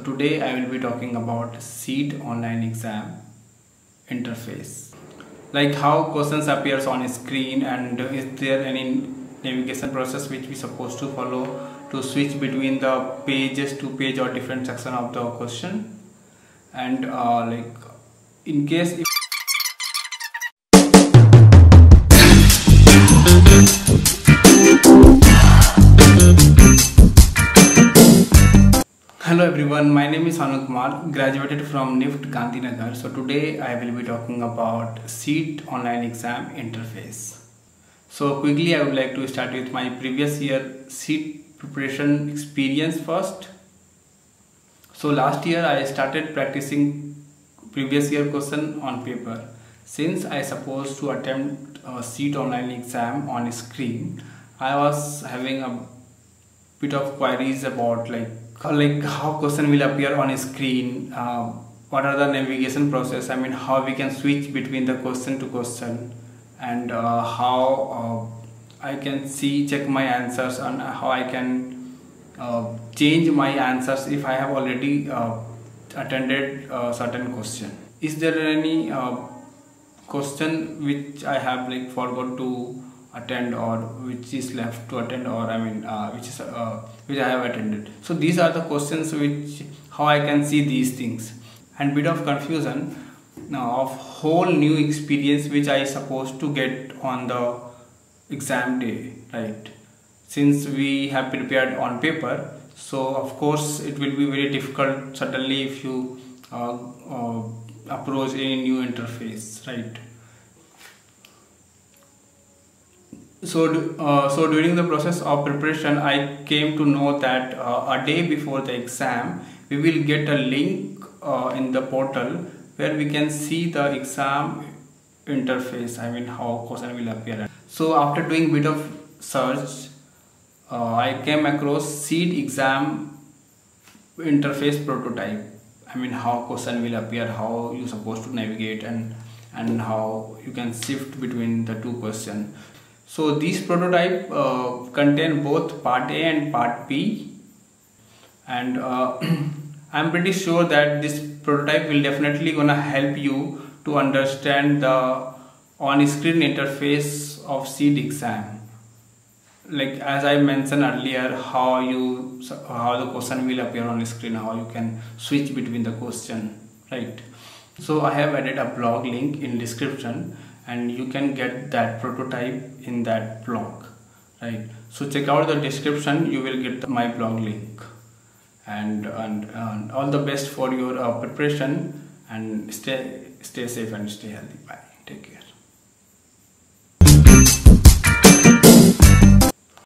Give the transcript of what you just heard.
today I will be talking about SEET online exam interface, like how questions appears on screen, and is there any navigation process which we supposed to follow to switch between the pages to page or different section of the question, and like in case if Hello everyone, my name is Anu Kumar, graduated from NIFT Gandhinagar. So today I will be talking about SEET online exam interface. So quickly I would like to start with my previous year SEET preparation experience first. So last year I started practicing previous year question on paper. Since I supposed to attempt a SEET online exam on screen, I was having a bit of queries about like how question will appear on screen, what are the navigation process, how we can switch between the question to question, and how I can check my answers, and how I can change my answers if I have already attended a certain question. Is there any question which I have forgot to attend, or which is left to attend, or which I have attended? So these are the questions which how I can see these things, and bit of confusion now of whole new experience which I supposed to get on the exam day, right? Since we have prepared on paper, so of course it will be very difficult certainly if you approach any new interface, right? So during the process of preparation, I came to know that a day before the exam, we will get a link in the portal where we can see the exam interface, how question will appear. So after doing bit of search, I came across SEET exam interface prototype. How question will appear, how you supposed to navigate, and how you can shift between the two questions. So these prototype contain both part A and part B, and I'm pretty sure that this prototype will definitely gonna help you to understand the on-screen interface of SEET exam. Like as I mentioned earlier, how the question will appear on screen, how you can switch between the question, right? So I have added a blog link in description, and you can get that prototype in that blog, right? So check out the description, you will get my blog link, and all the best for your preparation, and stay safe and stay healthy. Bye.